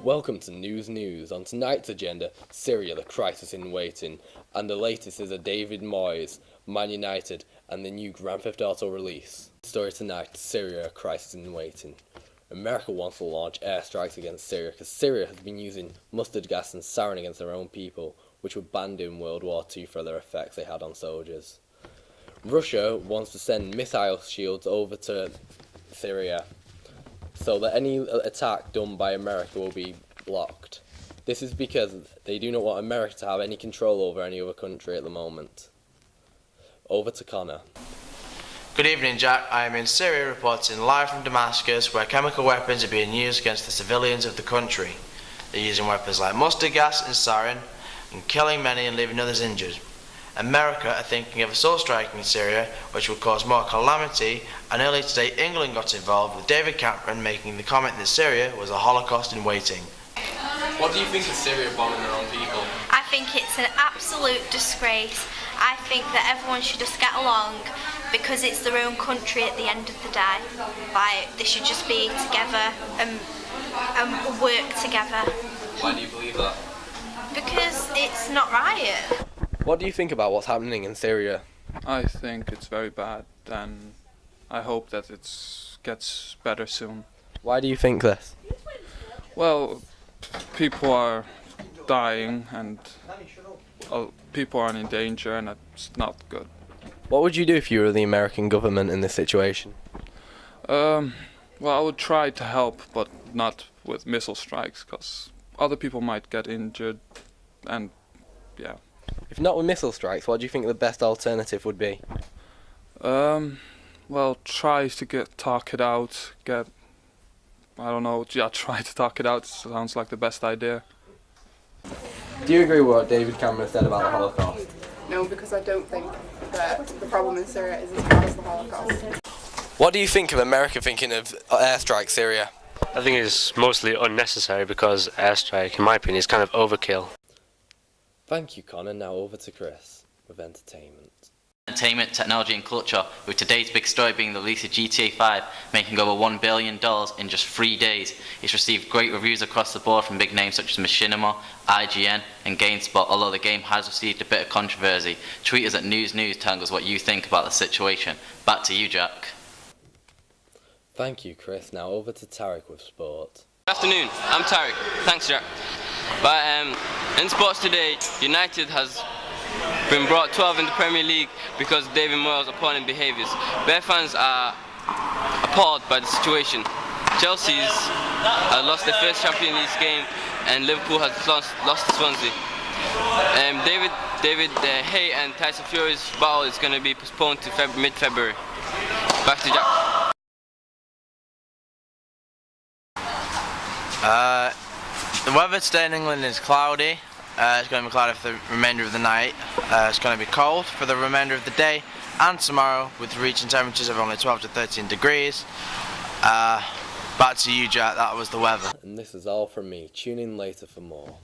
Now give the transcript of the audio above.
Welcome to News. On tonight's agenda, Syria, the crisis in waiting, and the latest is a David Moyes, Man United, and the new Grand Theft Auto release. Story tonight, Syria, a crisis in waiting. America wants to launch airstrikes against Syria because Syria has been using mustard gas and sarin against their own people, which were banned in World War II for their effects they had on soldiers. Russia wants to send missile shields over to Syria so that any attack done by America will be blocked. This is because they do not want America to have any control over any other country at the moment. Over to Connor. Good evening, Jack. I am in Syria reporting live from Damascus, where chemical weapons are being used against the civilians of the country. They're using weapons like mustard gas and sarin and killing many and leaving others injured. America are thinking of assault striking Syria, which would cause more calamity, and earlier today England got involved, with David Cameron making the comment that Syria was a Holocaust in waiting. What do you think of Syria bombing their own people? I think it's an absolute disgrace. I think that everyone should just get along because it's their own country at the end of the day. Like, they should just be together and work together. Why do you believe that? Because it's not right. What do you think about what's happening in Syria? I think it's very bad, and I hope that it gets better soon. Why do you think this? Well, people are dying and people are in danger, and it's not good. What would you do if you were the American government in this situation? Well, I would try to help, but not with missile strikes, because other people might get injured, and yeah. If not with missile strikes, what do you think the best alternative would be? Well, try to talk it out, try to talk it out. Sounds like the best idea. Do you agree with what David Cameron said about the Holocaust? No, because I don't think that the problem in Syria is as bad as the Holocaust. What do you think of America thinking of airstrike Syria? I think it's mostly unnecessary because airstrike, in my opinion, is kind of overkill. Thank you, Connor. Now over to Chris with entertainment. Entertainment, technology and culture, with today's big story being the release of GTA 5, making over $1 billion in just 3 days. It's received great reviews across the board from big names such as Machinima, IGN and GameSpot, although the game has received a bit of controversy. Tweet us at News telling us what you think about the situation. Back to you, Jack. Thank you, Chris. Now over to Tarik with sport. Good afternoon, I'm Tarik. Thanks, Jack. But in sports today, United has been brought 12 in the Premier League because of David Moyes' appalling behaviours. Bear fans are appalled by the situation. Chelsea's lost their first Champions League game, and Liverpool has lost to Swansea. David Hay and Tyson Fury's battle is going to be postponed to mid-February. Back to Jack. The weather today in England is cloudy. It's going to be cloudy for the remainder of the night. It's going to be cold for the remainder of the day and tomorrow, with reaching temperatures of only 12 to 13 degrees. Back to you, Jack. That was the weather. And this is all from me. Tune in later for more.